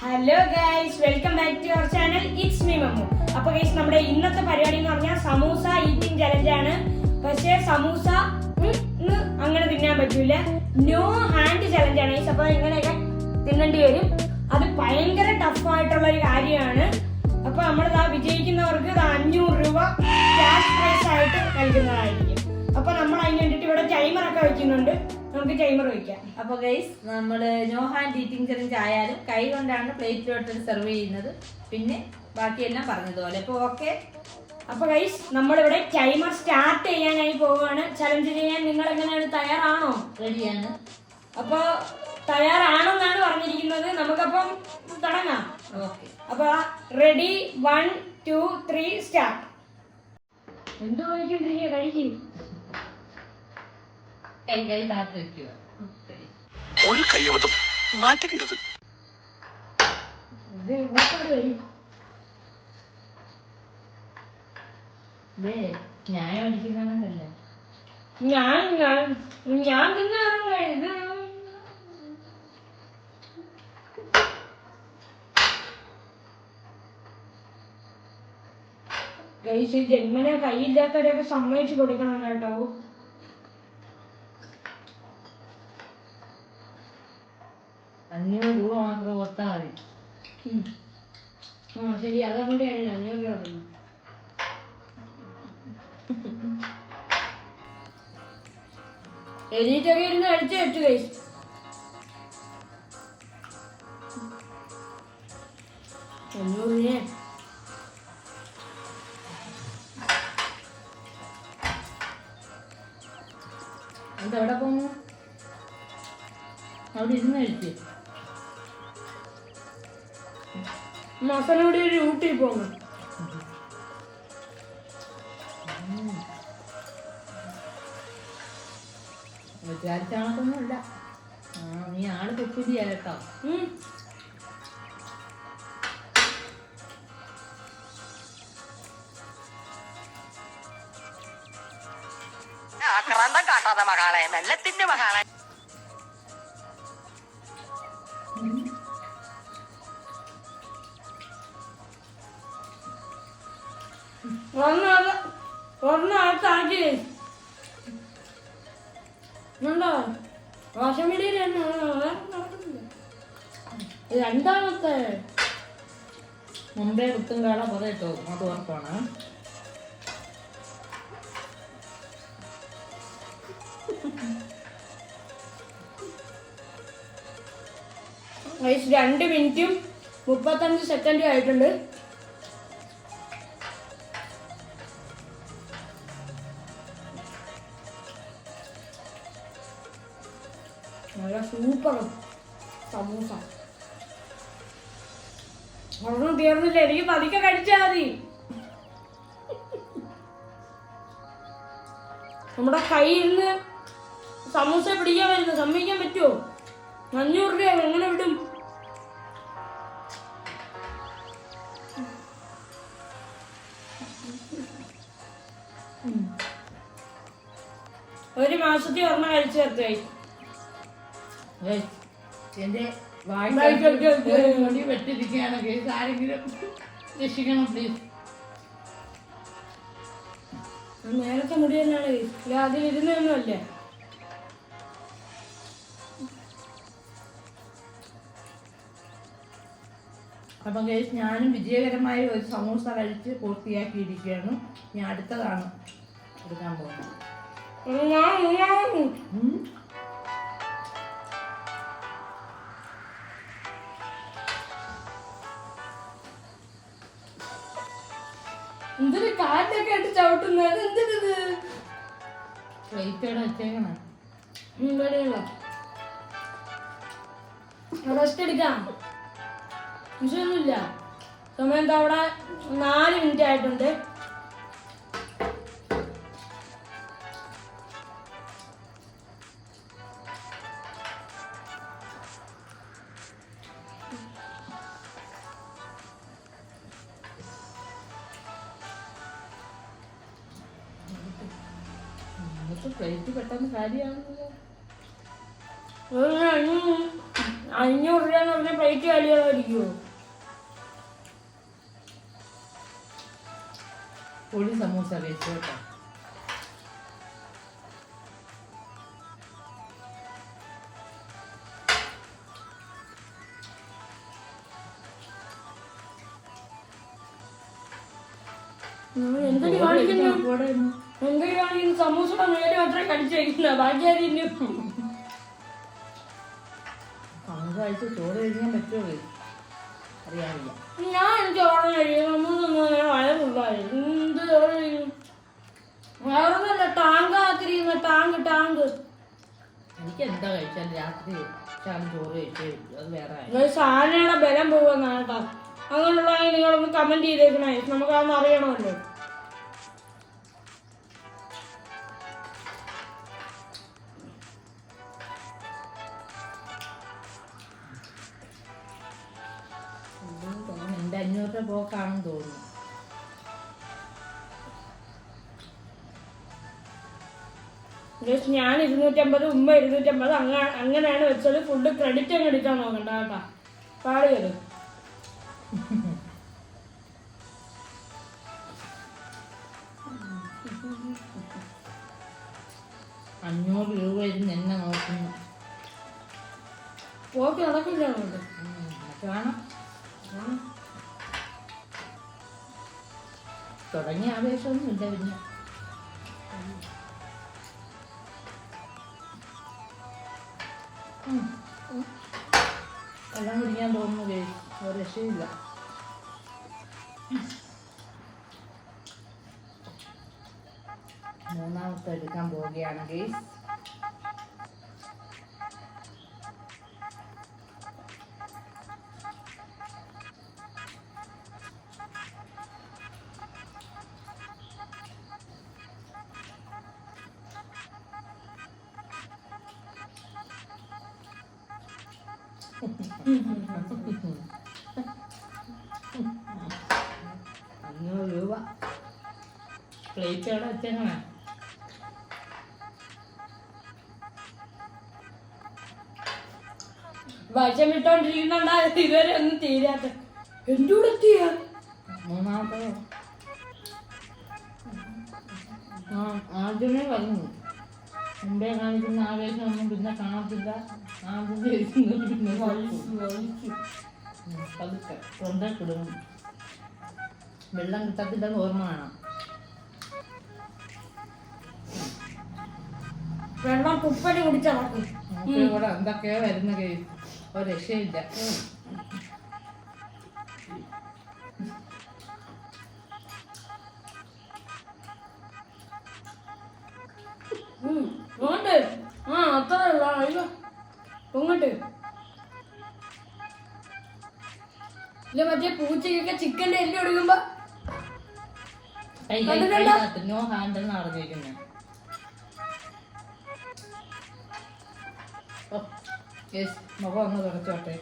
Hello guys, welcome back to our channel. It's me Mammu. അപ്പൊ guys, നമ്മുടെ ഇന്നത്തെ പരിപാടി എന്ന് പറഞ്ഞാൽ സമൂസ ഈറ്റിംഗ് ചലഞ്ച് ആണ്. പക്ഷേ സമൂസ അങ്ങനെ തിന്നാൻ പറ്റൂല. നോ ഹാൻഡ് ചലഞ്ച് ആണ് ഗൈസ്. അപ്പൊ ഇങ്ങനെയൊക്കെ തിന്നേണ്ടി വരും. അത് ഭയങ്കര ടഫ് ആയിട്ടുള്ള ഒരു കാര്യമാണ്. അപ്പൊ നമ്മളിതാ വിജയിക്കുന്നവർക്ക് 500 രൂപ ക്യാഷ് പ്രൈസ് ആയിട്ട് നൽകുന്നതായിരിക്കും. അപ്പൊ നമ്മൾ അതിന് വേണ്ടിട്ട് ഇവിടെ ടൈമർ ഒക്കെ വെക്കുന്നുണ്ട്. നമുക്ക് ടൈമർ വെക്കാം. അപ്പൊ ഗൈസ്, നമ്മള് നോ ഹാൻഡ് ഈറ്റിംഗ് ചലഞ്ച് ആയാലും കൈ കൊണ്ടാണ് പ്ലേറ്റിലോട്ട് സെർവ് ചെയ്യുന്നത്. പിന്നെ ബാക്കിയെല്ലാം പറഞ്ഞതുപോലെ. അപ്പൊ ഓക്കെ. അപ്പൊ ഗൈസ്, നമ്മളിവിടെ ടൈമർ സ്റ്റാർട്ട് ചെയ്യാനായി പോവുകയാണ്. ചലഞ്ച് ചെയ്യാൻ നിങ്ങൾ എങ്ങനെയാണ്, തയ്യാറാണോ? റെഡിയാണ്. അപ്പൊ തയ്യാറാണെന്നാണ് പറഞ്ഞിരിക്കുന്നത്. നമുക്കപ്പം തുടങ്ങാം. ഓക്കെ. അപ്പൊ റെഡി, 1 2 3 സ്റ്റാർട്ട്. എന്തോ കഴിക്കൊണ്ടിരിക്കുക, കഴിക്കും. കൈ താത്ത് വെക്കുക. ഒരു കൈയബദ്ധം മാറ്റരുത്. ന്യായം അടിക്കുന്നതല്ല. ഞാൻ തിന്നാറുണ്ട്. ഗൈസ്, ജന്മനെ കൈയില്ലാത്തവരെയൊക്കെ സമ്മതിച്ചു കൊടുക്കണം കേട്ടോ. ₹500 മാത്രം കൊടുത്താൽ മതി. ശരി, അതുകൊണ്ടാണ് 500 രൂപ തന്നത്. എണീറ്റൊക്കെ ഇരുന്ന് അടിച്ചു വെച്ചു ഗൈസ്. $500. അതെവിടെ പോന്നു? അവിടെ ഇരുന്ന് കഴിച്ചു. മസനോട് ഒരു ഊട്ടി പോന്നു. വിചാരിച്ചാണൊന്നുമില്ല. നീ ആള് തെറ്റില്ല കേട്ടോ. ആക്രാന്തം കാട്ടാതെ മകളെ, മെല്ലത്തിന്റെ മകളെ. ഒന്നാക്കി സോഷ്യൽ മീഡിയയിൽ രണ്ടാമത്തെ മുമ്പേ കുത്തും കാള പറയട്ടോ. അത് ഉറപ്പാണ്. ഗൈസ്, 2 മിനിറ്റും 35 സെക്കൻഡും ആയിട്ടുണ്ട്. നല്ല സൂപ്പർ സമൂസ. ഒന്നും തീർന്നില്ല. എനിക്ക് പതുക്കെ കഴിച്ചാൽ മതി. നമ്മുടെ കയ്യിൽ നിന്ന് സമൂസ പിടിക്കാൻ വരുന്നത് സമ്മതിക്കാൻ പറ്റുമോ? 500 രൂപ എങ്ങനെ വിടും? ഒരു മാസത്തിൽ ഒരെണ്ണം കഴിച്ചു ചേർത്തായി. എന്റെ വെട്ടിരിക്കുകയാണ് കേസ്. ആരെങ്കിലും രക്ഷിക്കണം പ്ലീസ്. നേരത്തെ മുടി തന്നെയാണ്. അതിലിരുന്നൊന്നുമല്ല. അപ്പം കേസ്, ഞാനും വിജയകരമായി ഒരു സമൂസ കഴിച്ച് പൂർത്തിയാക്കിയിരിക്കുകയാണ്. ഞാൻ അടുത്തതാണ് എടുക്കാൻ പോകുന്നത്. എന്തൊരു കാറ്റൊക്കെ ആയിട്ട് ചവിട്ടുന്നത്. എന്തിനത് പ്ലേറ്റ് വെച്ചേക്കണം. റെസ്റ്റ് എടുക്കാം. വിഷയമൊന്നുമില്ല. സമയം അവിടെ 4 മിനിറ്റ് ആയിട്ടുണ്ട്. പ്ലേറ്റ് പെട്ടെന്ന് കാര്യമാണല്ലോ. 500 രൂപ എന്ന് പറഞ്ഞ പ്ലേറ്റ് വലിയതായിരിക്കുമോ? പൊടി സമൂസ കഴിച്ചു കേട്ടോ. എന്തൊരു കാണിക്കുന്നു? സമൂസയുടെ മേലെ മാത്രമേ കടിച്ചു വയ്ക്കുന്ന, ബാക്കി ആരും കഴിച്ച് ചോറ് കഴിക്കാൻ പറ്റുമോ അറിയാമില്ല. ഞാൻ ചോറ് കഴിയും. വയറുണ്ടായി എന്ത് ചോറ് കഴിയും? വേറൊന്നുമല്ല, ടാങ്കാത്തിരിക്കുന്ന ടാങ്ക്. എനിക്ക് എന്താ കഴിച്ചാൽ രാത്രി ചോറ് കഴിച്ചേ അത് വേറെ സാധനയുടെ ബലം പോവുന്നതാണ് കേട്ടോ. അങ്ങനെയുള്ള നിങ്ങളൊന്ന് കമന്റ് ചെയ്തേക്കണേ, നമുക്കതൊന്ന് അറിയണമല്ലോ. എന്റെ 500 രൂപ പോക്കാണെന്ന് തോന്നുന്നു. ഞാൻ 250, ഉമ്മ 250, അങ്ങനെയാണ് വെച്ചത്. ഫുഡ് ക്രെഡിറ്റ് അങ്ങ് എടുക്കാൻ നോക്കണ്ട കേട്ടാ, പാടിയത്. 500 രൂപ ഇരുന്ന് എന്നെ നോക്കുന്നു. പോക്ക് നടക്കില്ല. കാണാം തുടങ്ങിയ ആവേശമൊന്നും ഇല്ല. പിന്നെ വെള്ളം കുടിക്കാൻ തോന്നുന്നു. ഒരു രക്ഷയില്ല. മൂന്നാമത്തെ എടുക്കാൻ പോവുകയാണ് ഗൈസ്. രൂപ പ്ലേറ്റ് അവിടെ വെച്ചെങ്ങനെ വശമിട്ടോണ്ടിരിക്കുന്നുണ്ടാ ഇതുവരെ ഒന്നും തീരാത്ത. എന്റെ കൂടെ എത്തിയ മൂന്നാമത്തെ ആദ്യമേ പറഞ്ഞു മുമ്പേ കാണിക്കുന്ന ആവേശമൊന്നും പിന്നെ കാണത്തില്ല. പിന്നെ പതുക്കെ തൊണ്ട കിടും. വെള്ളം കിട്ടത്തില്ലെന്ന് ഓർമ്മ വേണം. വെള്ളം കുപ്പല് കുടിച്ചടക്കും. കൂടെ എന്തൊക്കെയോ വരുന്ന കേസ് ഒരു രക്ഷയില്ല. അത്രയല്ല പൊങ്ങട്ട്. ഇല്ല മറ്റേ പൂച്ചക്കൊക്കെ ചിക്കൻ്റെ എല്ലാം എടുക്കുമ്പോ നോ ഹാൻഡിൽ നടന്നിരിക്കുന്നത്. മുഖം ഒന്ന് തുടച്ചോട്ടെ.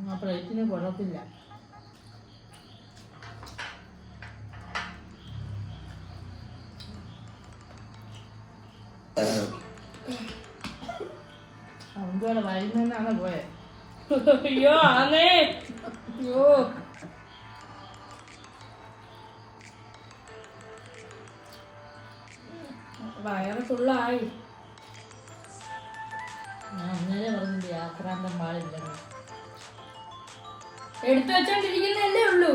ആ പ്ലേറ്റിന് കുഴപ്പമില്ല. അവൻ്റെ വരുന്നതാണ് പോയത്. അയ്യോ ആന്നേ. അയ്യോ വയറ് ഫുള്ളായി. ഞാൻ അന്നേരം പറഞ്ഞില്ലേ ആക്രാന്തം പാടില്ലെന്ന്. എടുത്തു വെച്ചോണ്ടിരിക്കുന്നല്ലേ ഉള്ളൂ.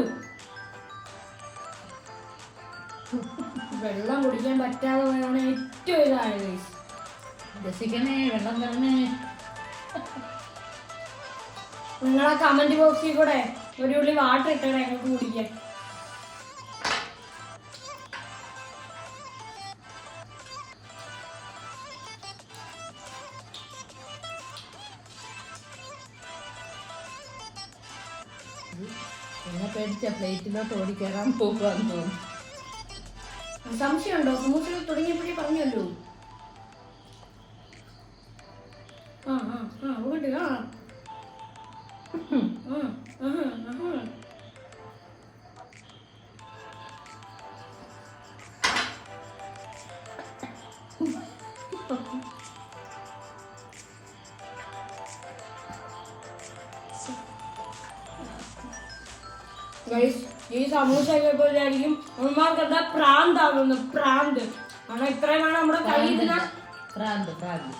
വെള്ളം കുടിക്കാൻ പറ്റാതെ പോയാണ് ഏറ്റവും ഇതായത്. രസിക്കണേ, വെള്ളം തരണേ. നിങ്ങളെ കമന്റ് ബോക്സിൽ കൂടെ ഒരു ഉള്ളി വാട്ടർ ഇട്ടേ ഞങ്ങൾക്ക് കുടിക്കാൻ. എന്നെ പേടിച്ച പ്ലേറ്റിലോട്ട് ഓടിക്കയറാൻ പോകുകയെന്ന് തോന്നുന്നു. സംശയമുണ്ടോ? സമൂസ തുടങ്ങിയപ്പോഴേ പറഞ്ഞല്ലോ. ഗൈസ് ഈ സമൂസ വിചാരിക്കും അമ്മമാർക്ക് എന്താ പ്രാന്താകുന്നു, പ്രാന്ത്. കാരണം ഇത്രയുമാണ് നമ്മുടെ കയ്യിൽ. പ്രാന്ത് പ്രാന്ത്.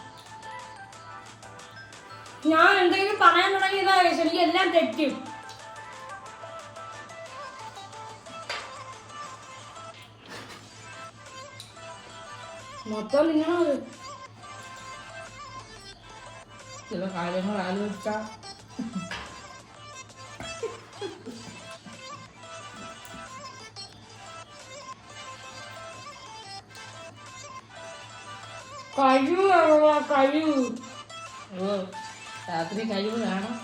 ഞാൻ എന്തെങ്കിലും പറയാൻ തുടങ്ങിയതാ ഗൈസ്, എനിക്ക് എല്ലാം തെറ്റും. മൊത്തം നിങ്ങളത് ചില കാര്യങ്ങൾ ആലോചിച്ചാ കഴിവ്. ഓ രാത്രി കഴിവ് കാണാം.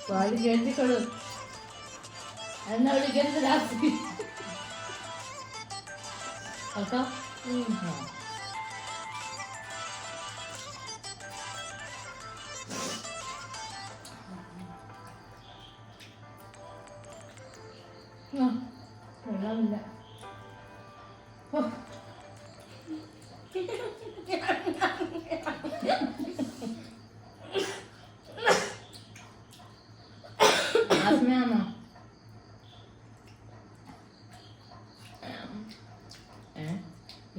പാല് കേട്ടിക്കൊള്ളു. എന്നാ വിളിക്കരുത് രാത്രി കേട്ടോ. വെള്ളമില്ല. ആസ്മയാണോ?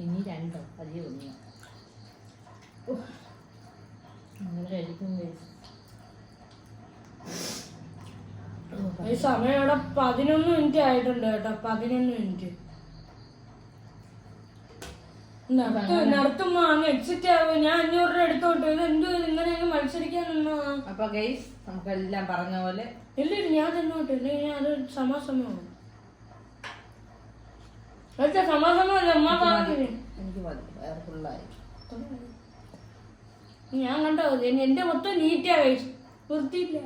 ഇനി രണ്ടോ അധികം ഒന്നോ അങ്ങനെ കഴിക്കും. ഈ സമയം ഇവിടെ 11 മിനിറ്റ് ആയിട്ടുണ്ട് കേട്ടോ. 11 മിനിറ്റ് നടത്തുമ്പോ അങ്ങ് എക്സിറ്റ് ആവും. ഞാൻ 500 രൂപ എടുത്തോട്ട് ഇത് എന്തു ഇങ്ങനെ മത്സരിക്കാൻ നിന്നോ. അപ്പൊ ഗൈസ് നമുക്കെല്ലാം പറഞ്ഞ പോലെ ഇല്ല ഞാൻ തന്നോട്ടെ, ഇല്ലെങ്കിൽ ഞാൻ അത് സമാസമമാണ്. സമാസമല്ല ഉമ്മ പറഞ്ഞു. എനിക്ക് മതി, വേറെ ഫുള്ളായി. ഞാൻ കണ്ടോ എന്റെ മൊത്തം നീറ്റാ കഴിച്ചു, വൃത്തിയില്ല.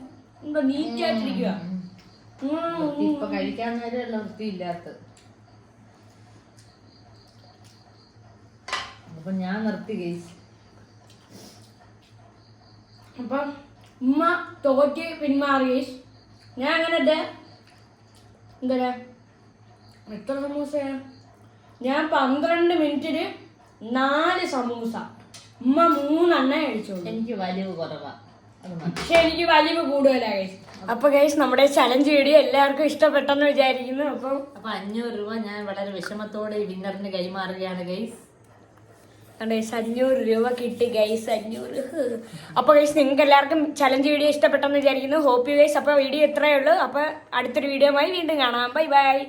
എന്തോ നീറ്റായിട്ടിരിക്കുക. ഇപ്പൊ കഴിക്കാൻ നേരമല്ല വൃത്തിയില്ലാത്ത. അപ്പൊ ഞാൻ നിർത്തി ഗൈസ്. അപ്പൊ ഉമ്മ തോറ്റ് പിന്മാറി. ഞാൻ അങ്ങനെ എന്താ എത്ര സമൂസയാ? ഞാൻ 12 മിനിറ്റിന് 4 സമൂസ. ഉമ്മ 3 എണ്ണ കഴിച്ചോളൂ. എനിക്ക് വലിവ് കുറവാ, പക്ഷെ എനിക്ക് വലിവ് കൂടുതലാ ഗൈസ്. അപ്പൊ ഗൈസ് നമ്മുടെ ചലഞ്ച് വീഡിയോ എല്ലാവർക്കും ഇഷ്ടപ്പെട്ടെന്ന് വിചാരിക്കുന്നു. അപ്പൊ 500 രൂപ ഞാൻ വളരെ വിഷമത്തോടെ ഈ വിന്നറിന് കൈമാറുകയാണ് ഗൈസ്. 500 രൂപ കിട്ടി ഗൈസ്, 500. അപ്പൊ ഗൈസ് നിങ്ങൾക്ക് എല്ലാവർക്കും ചലഞ്ച് വീഡിയോ ഇഷ്ടപ്പെട്ടെന്ന് വിചാരിക്കുന്നു. Hope you guys. അപ്പൊ വീഡിയോ ഇത്രയേ ഉള്ളൂ. അപ്പൊ അടുത്തൊരു വീഡിയോയുമായി വീണ്ടും കാണാം. Bye by.